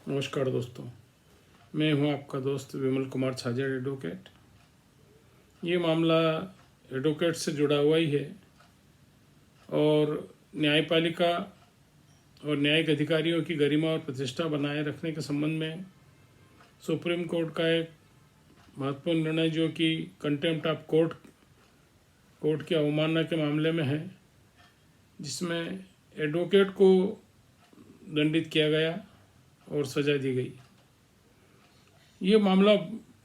नमस्कार दोस्तों, मैं हूं आपका दोस्त विमल कुमार छाजेड़ एडवोकेट। ये मामला एडवोकेट से जुड़ा हुआ ही है और न्यायपालिका और न्यायिक अधिकारियों की गरिमा और प्रतिष्ठा बनाए रखने के संबंध में सुप्रीम कोर्ट का एक महत्वपूर्ण निर्णय जो कि कंटेम्प्ट ऑफ कोर्ट की अवमानना के मामले में है, जिसमें एडवोकेट को दंडित किया गया और सज़ा दी गई। ये मामला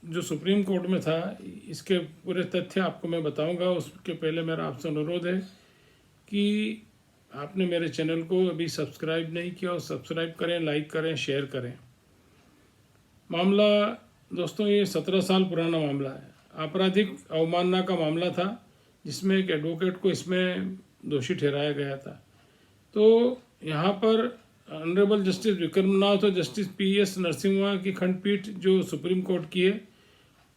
जो सुप्रीम कोर्ट में था, इसके पूरे तथ्य आपको मैं बताऊंगा। उसके पहले मेरा आपसे अनुरोध है कि आपने मेरे चैनल को अभी सब्सक्राइब नहीं किया और सब्सक्राइब करें, लाइक करें, शेयर करें। मामला दोस्तों ये 17 साल पुराना मामला है। आपराधिक अवमानना का मामला था जिसमें एक एडवोकेट को इसमें दोषी ठहराया गया था। तो यहाँ पर ऑनरेबल जस्टिस विक्रमनाथ और जस्टिस PS नरसिम्हा की खंडपीठ जो सुप्रीम कोर्ट की है,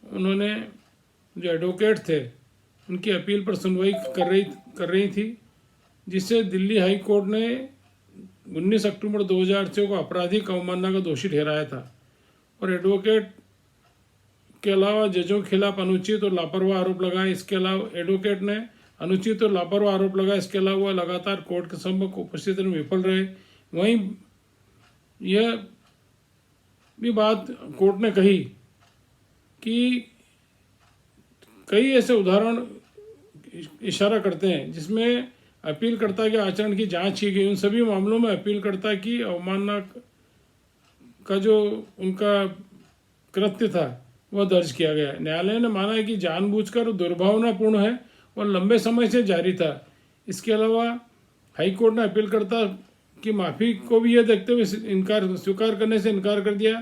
उन्होंने जो एडवोकेट थे उनकी अपील पर सुनवाई कर रही थी, जिसे दिल्ली हाई कोर्ट ने 19 अक्टूबर 2006 को आपराधिक अवमानना का दोषी ठहराया था और एडवोकेट के अलावा जजों के खिलाफ अनुचित और लापरवाह आरोप लगाए। इसके अलावा एडवोकेट ने अनुचित और लापरवाह आरोप लगाया। इसके अलावा लगातार कोर्ट के सम्मुख उपस्थित में विफल रहे। वहीं यह भी बात कोर्ट ने कही कि कई ऐसे उदाहरण इशारा करते हैं जिसमें अपीलकर्ता के आचरण की जांच की गई। उन सभी मामलों में अपीलकर्ता की अवमानना का जो उनका कृत्य था वह दर्ज किया गया। न्यायालय ने माना है कि जानबूझकर दुर्भावनापूर्ण है और लंबे समय से जारी था। इसके अलावा हाईकोर्ट ने अपीलकर्ता की माफ़ी को भी यह देखते हुए स्वीकार करने से इनकार कर दिया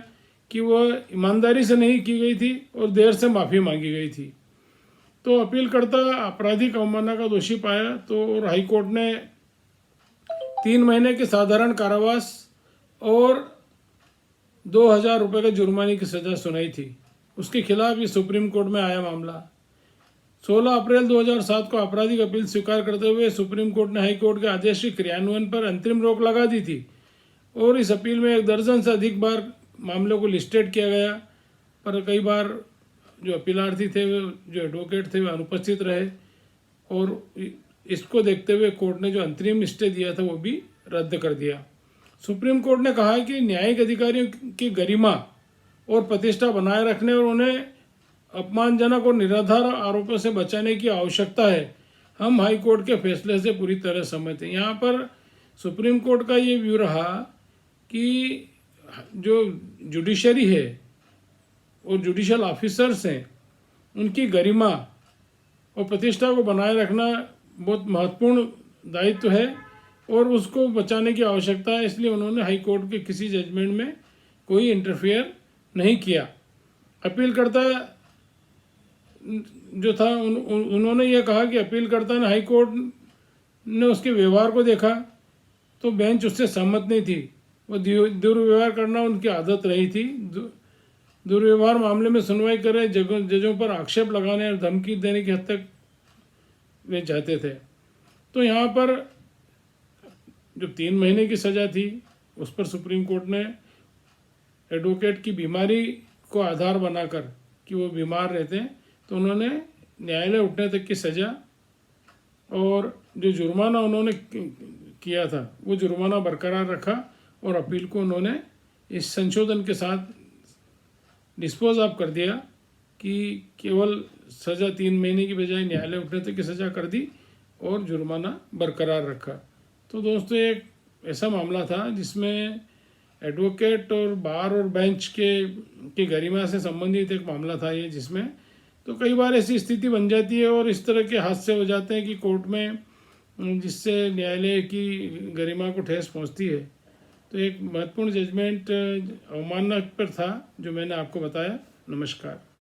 कि वह ईमानदारी से नहीं की गई थी और देर से माफ़ी मांगी गई थी। तो अपीलकर्ता आपराधिक अवमानना का दोषी पाया तो और हाईकोर्ट ने 3 महीने के साधारण कारावास और 2000 रुपये के जुर्माने की सज़ा सुनाई थी। उसके खिलाफ ये सुप्रीम कोर्ट में आया मामला। 16 अप्रैल 2007 को आपराधिक अपील स्वीकार करते हुए सुप्रीम कोर्ट ने हाई कोर्ट के आदेश के क्रियान्वयन पर अंतरिम रोक लगा दी थी और इस अपील में 1 दर्जन से अधिक बार मामलों को लिस्टेड किया गया, पर कई बार जो अपीलार्थी थे, जो एडवोकेट थे, वे अनुपस्थित रहे और इसको देखते हुए कोर्ट ने जो अंतरिम स्टे दिया था वो भी रद्द कर दिया। सुप्रीम कोर्ट ने कहा है कि न्यायिक अधिकारियों की गरिमा और प्रतिष्ठा बनाए रखने और उन्हें अपमानजनक और निराधार आरोपों से बचाने की आवश्यकता है। हम हाई कोर्ट के फैसले से पूरी तरह सहमत हैं। यहाँ पर सुप्रीम कोर्ट का ये व्यू रहा कि जो जुडिशरी है और जुडिशल ऑफिसर्स हैं, उनकी गरिमा और प्रतिष्ठा को बनाए रखना बहुत महत्वपूर्ण दायित्व है और उसको बचाने की आवश्यकता है। इसलिए उन्होंने हाई कोर्ट के किसी जजमेंट में कोई इंटरफेयर नहीं किया। अपीलकर्ता जो था उन्होंने ये कहा कि अपीलकर्ता ने हाई कोर्ट ने उसके व्यवहार को देखा तो बेंच उससे सहमत नहीं थी। वो दुर्व्यवहार करना उनकी आदत रही थी। दुर्व्यवहार मामले में सुनवाई करे जजों पर आक्षेप लगाने और धमकी देने की हद तक वे जाते थे। तो यहाँ पर जो 3 महीने की सज़ा थी उस पर सुप्रीम कोर्ट ने एडवोकेट की बीमारी को आधार बनाकर कि वो बीमार रहते हैं तो उन्होंने न्यायालय उठने तक की सज़ा और जो जुर्माना उन्होंने किया था वो जुर्माना बरकरार रखा और अपील को उन्होंने इस संशोधन के साथ डिस्पोज ऑफ कर दिया कि केवल सज़ा 3 महीने की बजाय न्यायालय उठने तक की सज़ा कर दी और जुर्माना बरकरार रखा। तो दोस्तों एक ऐसा मामला था जिसमें एडवोकेट और बार और बेंच की गरिमा से संबंधित एक मामला था ये, जिसमें तो कई बार ऐसी स्थिति बन जाती है और इस तरह के हादसे हो जाते हैं कि कोर्ट में, जिससे न्यायालय की गरिमा को ठेस पहुंचती है। तो एक महत्वपूर्ण जजमेंट अवमानना पर था जो मैंने आपको बताया। नमस्कार।